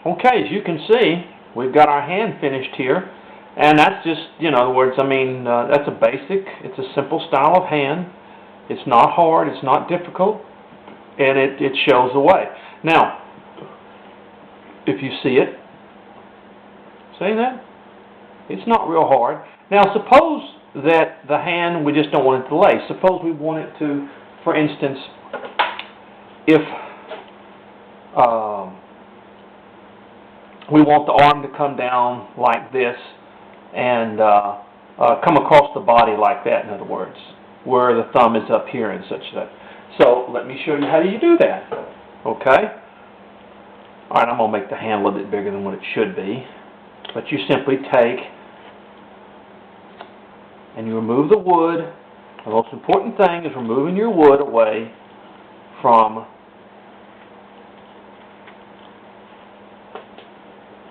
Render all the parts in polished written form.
Okay, as you can see, we've got our hand finished here, and that's just, in other words, I mean, that's a basic, it's a simple style of hand. It's not hard, it's not difficult, and it shows the way. Now, if you see it, see that? It's not real hard. Now, suppose that the hand, we just don't want it to lay. Suppose we want it to, for instance, if we want the arm to come down like this and come across the body like that, in other words, where the thumb is up here and such that. So let me show you how do you do that. Okay? Alright, I'm going to make the hand a little bit bigger than what it should be. But you simply take and you remove the wood. The most important thing is removing your wood away from,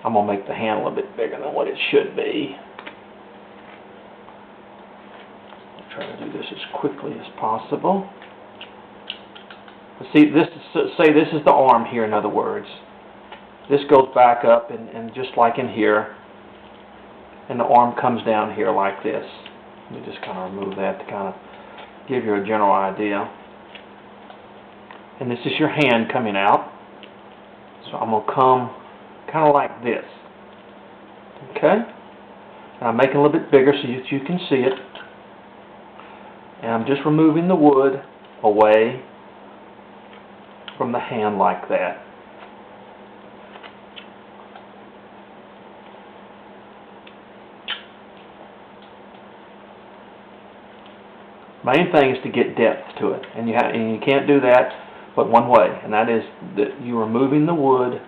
I'm going to make the hand a little bit bigger than what it should be. I'll try to do this as quickly as possible. See, this is the arm here, in other words. This goes back up and just like in here, and the arm comes down here like this. Let me just kind of remove that to kind of give you a general idea. And this is your hand coming out. So I'm going to come kind of like this. Okay? And I'm making it a little bit bigger so that you can see it. And I'm just removing the wood away from the hand like that. Main thing is to get depth to it, and you can't do that but one way, and that is that you're removing the wood.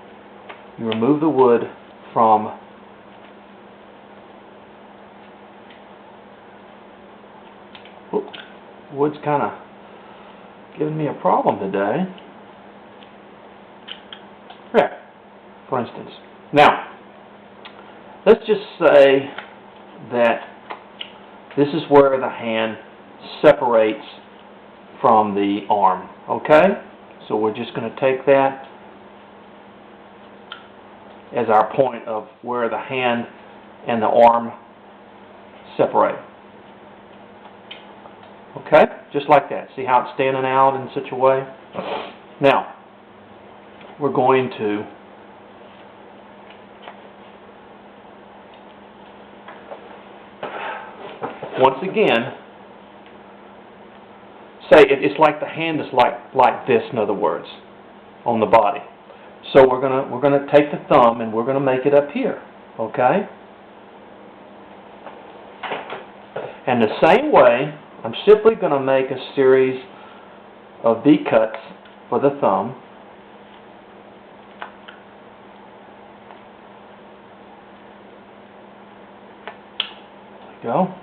You remove the wood from wood's kind of giving me a problem today. There, for instance. Now, let's just say that this is where the hand separates from the arm, okay? So we're just going to take that as our point of where the hand and the arm separate. Okay? Just like that. See how it's standing out in such a way? Now, we're going to once again say it's like the hand is like this, in other words, on the body. So we're gonna take the thumb and we're gonna make it up here, okay? And the same way, I'm simply gonna make a series of V cuts for the thumb. There we go.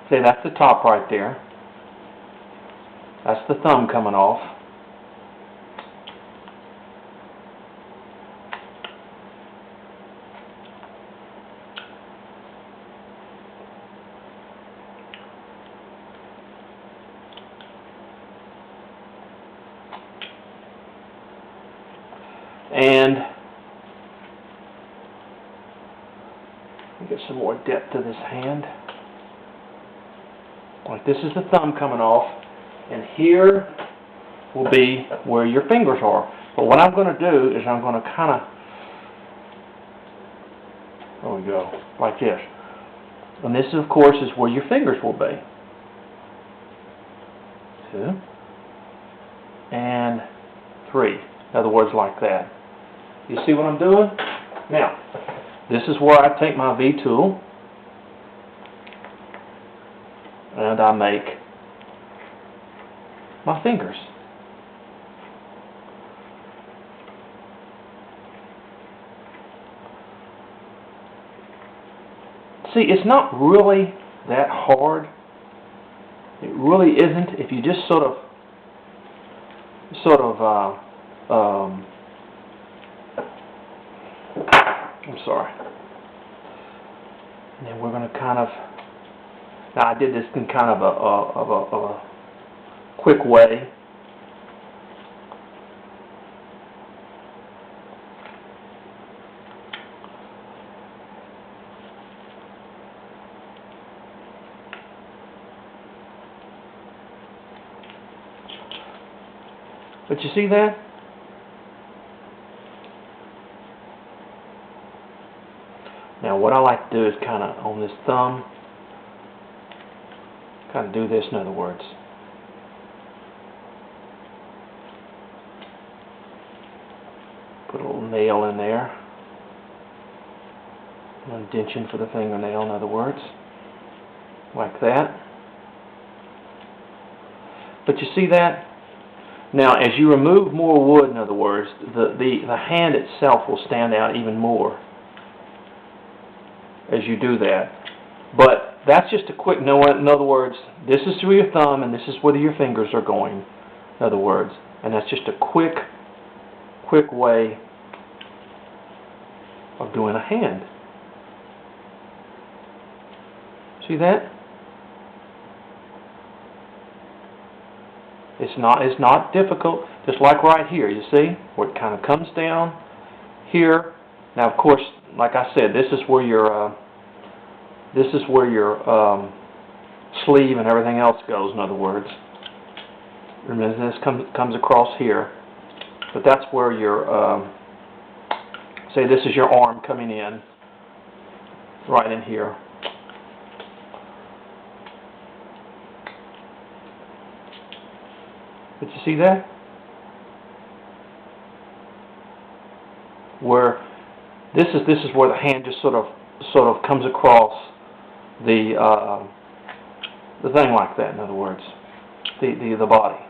See, that's the top right there. That's the thumb coming off. And get some more depth to this hand. Like this is the thumb coming off, and here will be where your fingers are. But what I'm going to do is I'm going to kind of, there we go, like this. And this, of course, is where your fingers will be. 2 and 3. In other words, like that. You see what I'm doing? Now, this is where I take my V tool and I make my fingers. See, it's not really that hard. It really isn't if you just sort of I'm sorry. And then we're going to kind of Now I did this in kind of a quick way. But you see that? Now what I like to do is kind of on this thumb, kind of do this in other words. Put a little nail in there. An indentation for the fingernail in other words. Like that. But you see that? Now as you remove more wood, in other words, the hand itself will stand out even more as you do that. But that's just a quick, in other words, this is through your thumb and this is where your fingers are going, in other words. And that's just a quick way of doing a hand. See that? It's not difficult, just like right here, you see, where it kind of comes down here. Now of course, like I said, this is where your sleeve and everything else goes, in other words. Remember, this comes across here, but that's where your say this is your arm coming in, right in here. But you see that? Where this is where the hand just sort of comes across the thing like that, in other words, the body.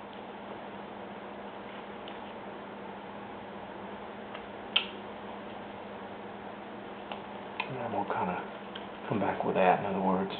And then we'll kind of come back with that, in other words.